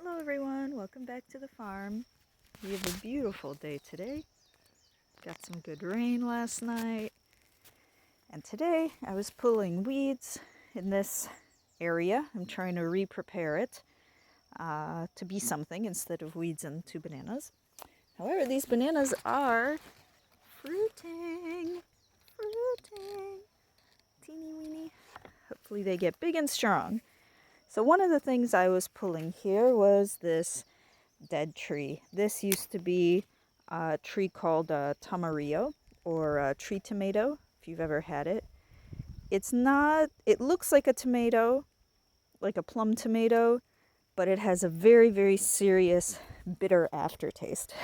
Hello everyone, welcome back to the farm. We have a beautiful day today. Got some good rain last night. And today I was pulling weeds in this area. I'm trying to re-prepare it to be something instead of weeds and 2 bananas. However, these bananas are fruiting. Teeny weeny. Hopefully they get big and strong. So one of the things I was pulling here was this dead tree. This used to be a tree called tamarillo or tree tomato, if you've ever had it. It's not, it looks like a tomato, like a plum tomato, but it has a very, very serious bitter aftertaste.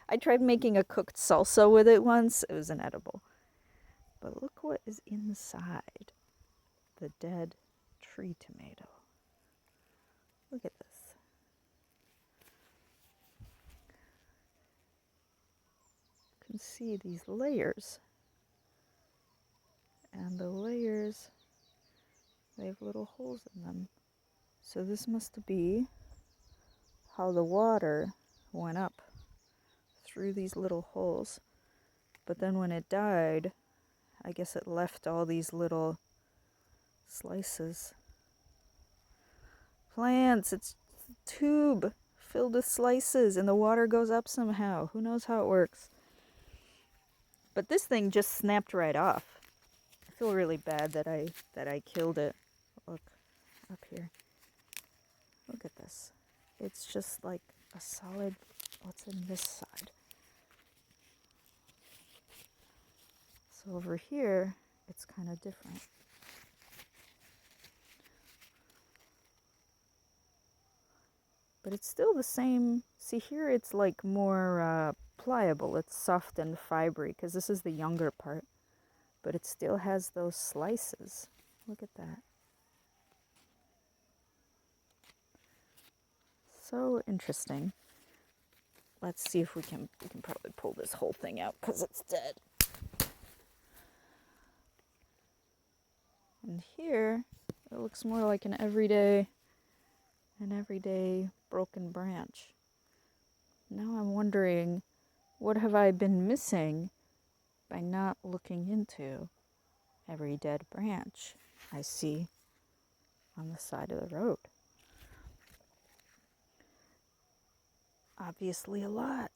I tried making a cooked salsa with it once. It was inedible. But look what is inside the dead tree tomato. Look at this. You can see these layers. And the layers, they have little holes in them. So this must be how the water went up through these little holes. But then when it died, I guess it left all these little slices. Plants, it's a tube filled with slices and the water goes up somehow. Who knows how it works? But this thing just snapped right off. I feel really bad that I killed it. Look up here. Look at this. It's just like a solid, what's in this side? So over here, it's kind of different. But it's still the same. See here, it's like more pliable. It's soft and fibery because this is the younger part. But it still has those slices. Look at that. So interesting. Let's see if we can probably pull this whole thing out because it's dead. And here, it looks more like an everyday broken branch. Now I'm wondering, what have I been missing by not looking into every dead branch I see on the side of the road? Obviously a lot.